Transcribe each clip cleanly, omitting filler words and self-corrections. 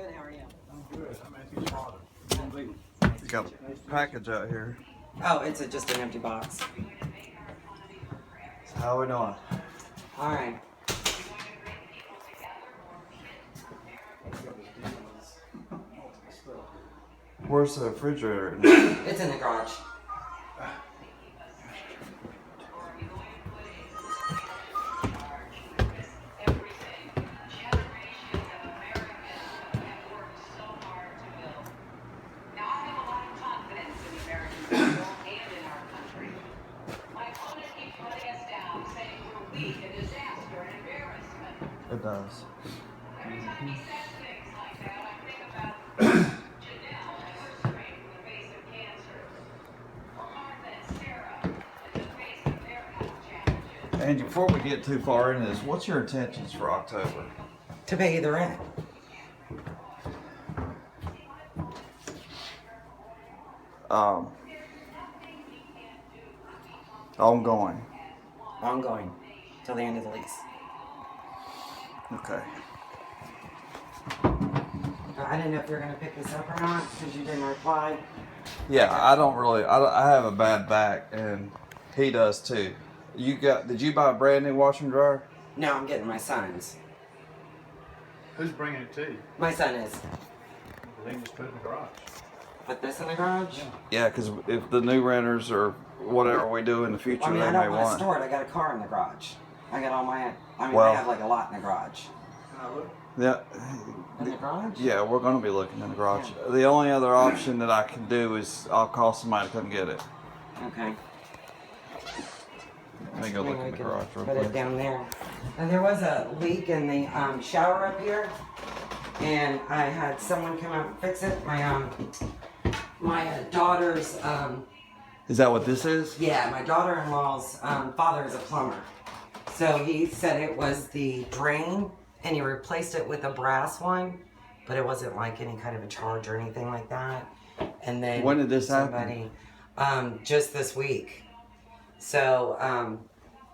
Good, how are you? I'm good. I'm Matthew's father. You got a package out here. Oh, it's just an empty box. How we doing? All right. Where's the refrigerator? It's in the garage. It does. Angie, before we get too far into this, what's your intentions for October? To pay you the rent. Ongoing. Ongoing. Till the end of the lease. Okay. I didn't know if you were going to pick this up or not because you didn't reply. Yeah, I have a bad back, and he does too. Did you buy a brand new washer and dryer? No, I'm getting my son's. Who's bringing it to you? My son is. They can just put it in the garage. Put this in the garage? Yeah, because if the new renters or whatever we do in the future, I mean, they I may don't want to want. store it. I got a car in the garage. I got all my, I Well- have like a lot in the garage. Can I look? Yeah. In the garage? Yeah, we're going to be looking in the garage. The only other option that I can do is I'll call somebody to come get it. Okay. Let me go look Maybe in we the can garage real put it quick. down there. And there was a leak in the shower up here, and I had someone come out and fix it. My daughter's Is that what this is? my daughter-in-law's father is a plumber, so he said it was the drain, and he replaced it with a brass one, but it wasn't like any kind of a charge or anything like that. And then When did this happen? Just this week. So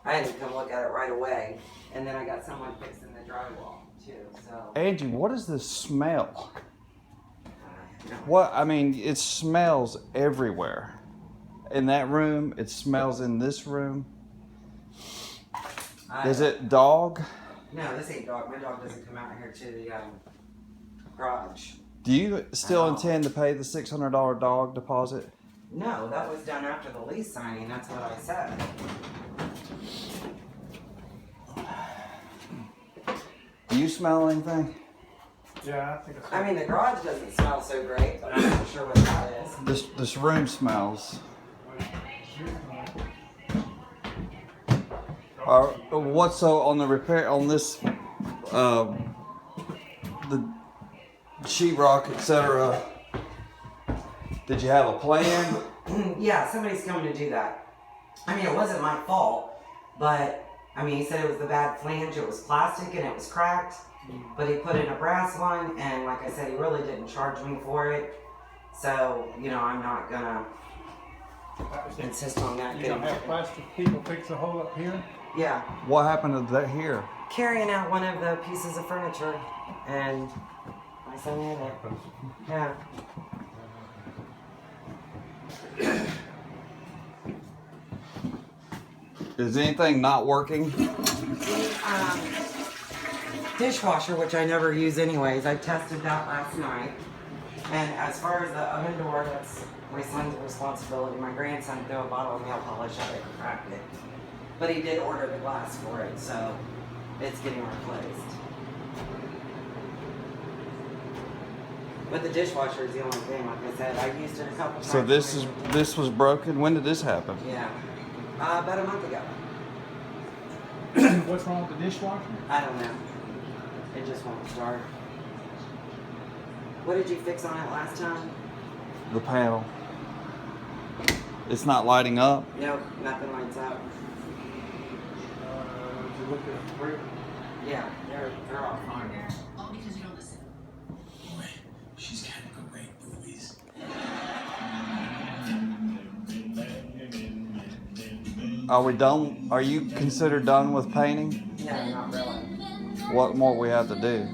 I had to come look at it right away, and then I got someone fixing the drywall too. So Angie, what is this smell? no. What? I mean, it smells everywhere. In that room, it smells in this room. Is it dog? No, this ain't dog. My dog doesn't come out here to the garage. Do you still Oh. intend to pay the $600 dog deposit? No, that was done after the lease signing. That's what I said. Do you smell anything? Yeah, I think it's. I mean, the garage doesn't smell so great, but I'm not sure what that is. This room smells. What's so on the repair on this, the sheetrock, etc. Did you have a plan? Yeah, somebody's coming to do that. I mean, it wasn't my fault, but I mean, he said it was the bad flange. It was plastic and it was cracked, but he put in a brass one, and like I said, he really didn't charge me for it. So, you know, I'm not gonna insist on that. You don't have plastic people fix the hole up here? Yeah, What happened to that here? carrying out one of the pieces of furniture, and my son hit it. Yeah. Is anything not working? Dishwasher, which I never use anyways. I tested that last night. And as far as the oven door, that's my son's responsibility. My grandson threw a bottle of nail polish at it and cracked it. But he did order the glass for it, so it's getting replaced. But the dishwasher is the only thing, like I said. I used it a couple times. So this was broken. When did this happen? Yeah. About a month ago. What's wrong with the dishwasher? I don't know. It just won't start. What did you fix on it last time? The panel. It's not lighting up. Nope, nothing lights up. Did you look at the brick? Yeah, they're all fine. All because you don't listen. Boy, she's got great movies. Are we done? Are you considered done with painting? No, not really. What more we have to do?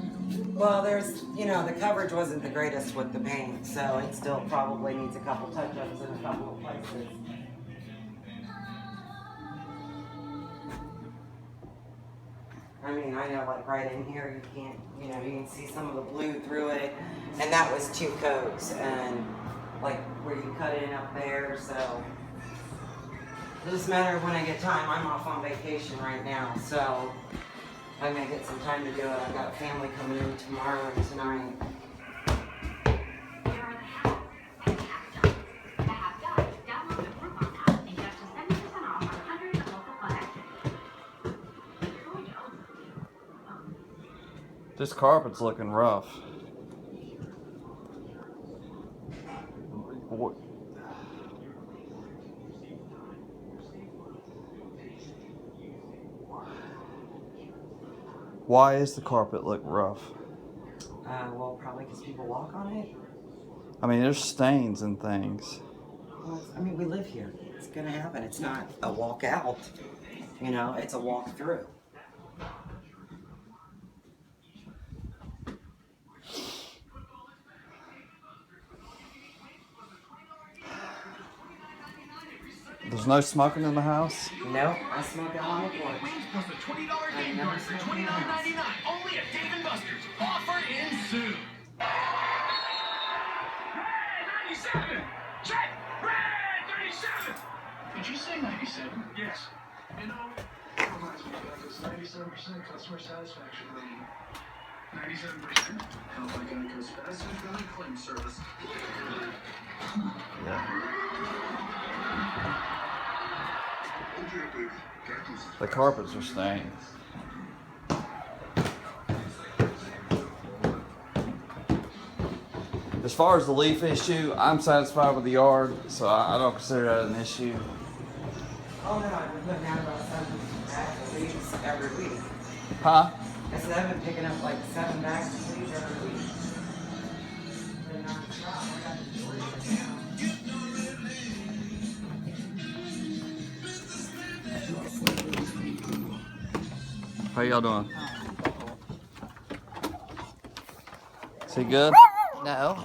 Well, there's, the coverage wasn't the greatest with the paint, so it still probably needs a couple touch-ups in a couple of places. I mean, I know, like, right in here, you can't, you can see some of the blue through it, and that was 2 coats, and, like, where you cut in up there, so it'll just matter of when I get time. I'm off on vacation right now, so I may get some time to do it. I've got a family coming in tomorrow and tonight. This carpet's looking rough. What? Why is the carpet look rough? Well, probably because people walk on it. I mean, there's stains and things. Well, I mean, we live here. It's gonna happen. It's not a walk out. It's a walk through. There's no smoking in the house? Nope, I smoke out on the porch. Wings plus a $20 game card for $29.99. Only at Dave & Buster's. Offer ensues. Red 97! Check! Red 37! Did you say 97? Yes. Reminds me about this 97% customer satisfaction rating. 97%? How am I going to go fast and friendly claim service? The carpets are stained. As far as the leaf issue, I'm satisfied with the yard, so I don't consider that an issue. Oh no, I've been putting out about 7 bags of leaves every week. Huh? I said I've been picking up like 7 bags of leaves every week. They're non-stop. I got to do it now. How y'all doing? Is he good? No.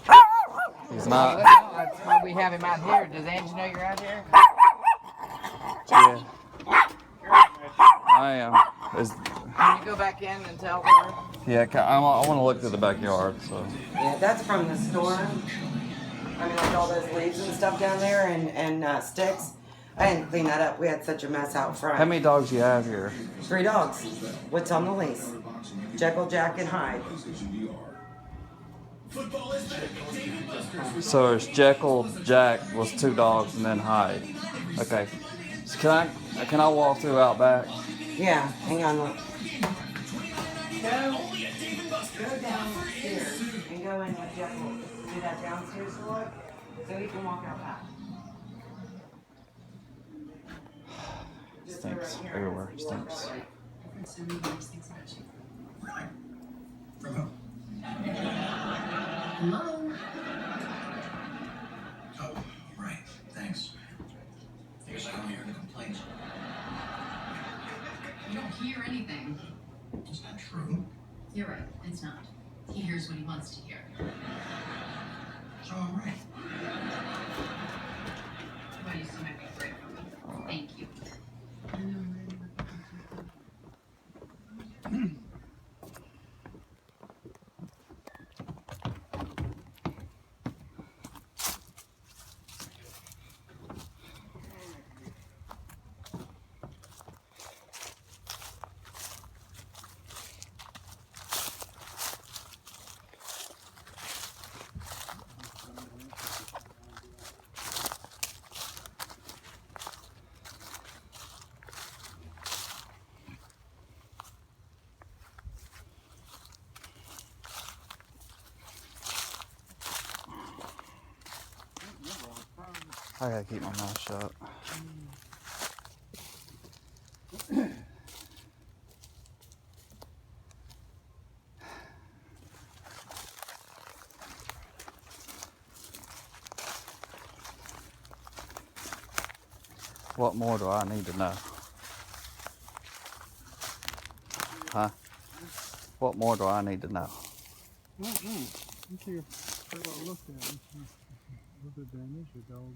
He's not. That's why we have him out here. Does Angie know you're out here? Yeah. I am. Can you go back in and tell her? Yeah, I want to look through the backyard. So. Yeah, that's from the storm. I mean, like all those leaves and stuff down there and sticks. I didn't clean that up. We had such a mess out front. How many dogs do you have here? 3 dogs. What's on the lease? Jekyll, Jack, and Hyde. So it's Jekyll, Jack was 2 dogs, and then Hyde. Okay. So can I walk through out back? Yeah, hang on. Look. Go downstairs and go in with Jekyll. Do that downstairs door so he can walk out back. Stinks everywhere. Stinks. Really? From whom? Hello? Oh, right. Thanks. I guess I only heard the complaints. You don't hear anything. Is that true? You're right, it's not. He hears what he wants to hear. So I'm right. Well, you still might be great for me. Thank you. I gotta keep my mouth shut. What more do I need to know? Huh? What more do I need to know? You see if I looked at it. A little bit damaged, the dog